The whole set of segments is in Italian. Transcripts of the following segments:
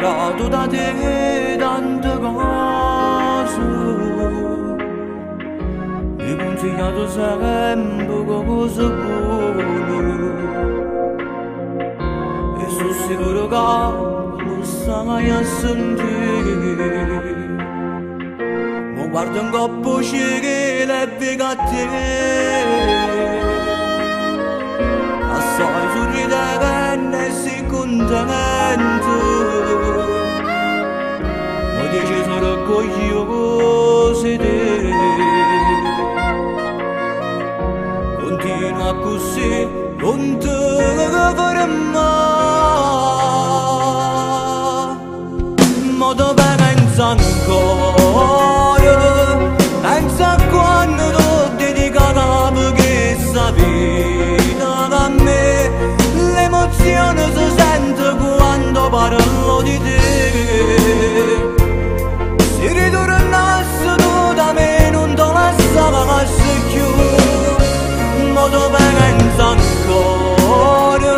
imparato da te tante cose, mi hai consigliato sempre cose buone, e sono sicuro che lo stai a sentire. Mi guardo in coppa che le vedo a te, assai sorridente e sei contento, mi dici sono orgoglioso di te. Continua così, non te fermare, ma dove pensa ancora, pensa a quando t'ho dedicato perché vita da me, l'emozione si sente quando parlo di te. Se ritornassi tu da me non ti lasciassi più, ma tu pensa ancora,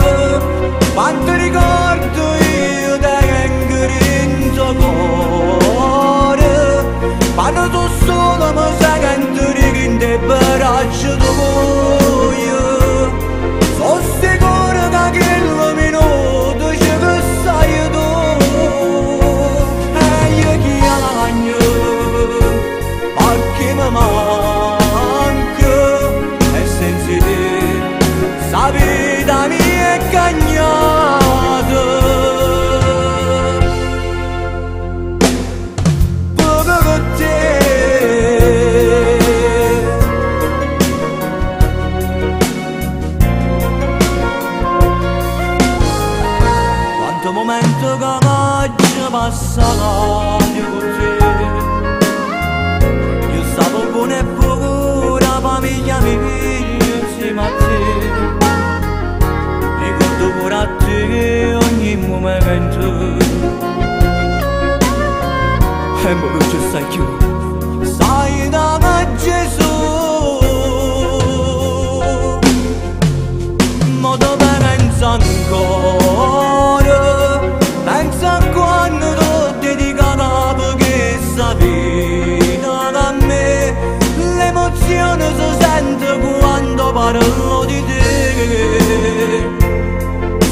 quanto ricordo io tengo in tuo cuore, quando tu solo mi senti in te braccia tuoi. Sono sicuro che quel minuto ci sei tu, e io chiamo perché mi manca, e senza te la vita mia è cagnata. Perché con te quanto momento che oggi passati con te, io stavo buono e pura famiglia mia insieme a te, ricordo pure a te ogni momento, e mo non ci stai più, stai da Gesù, ma dove pensa ancora, pensa a quando t'ho dedicato perché vita da me, l'emozione si sente quando parlo di te.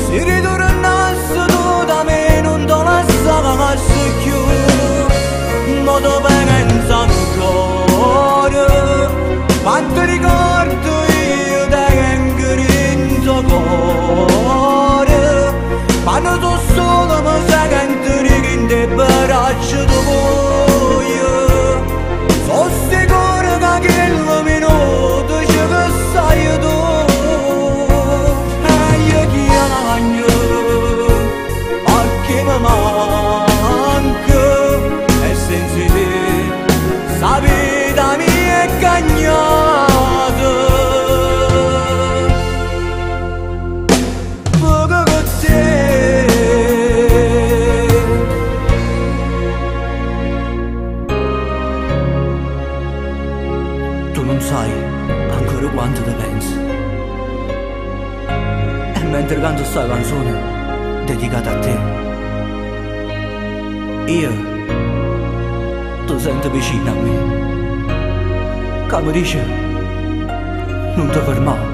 Se ritornassi tu da me non ti lasciassi più, ma tu pensa ancora, quanto ricordo io tengo in tuo cuore, quando tu solo mi senti in te braccia tuoi. Sono sicuro che quel minuto ci sei tu, e io chiamo perché mi manca, e senza te la vita mia è cagnata. Perché con te tu non sai ancora quanto te pensi, e mentre canto sta canzone dedicata a te, io ti sento vicino a me, che mi dice non ti fermare,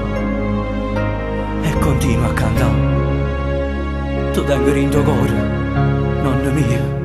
e continua a cantare, tu tengo in tuo cuore, nonna mia.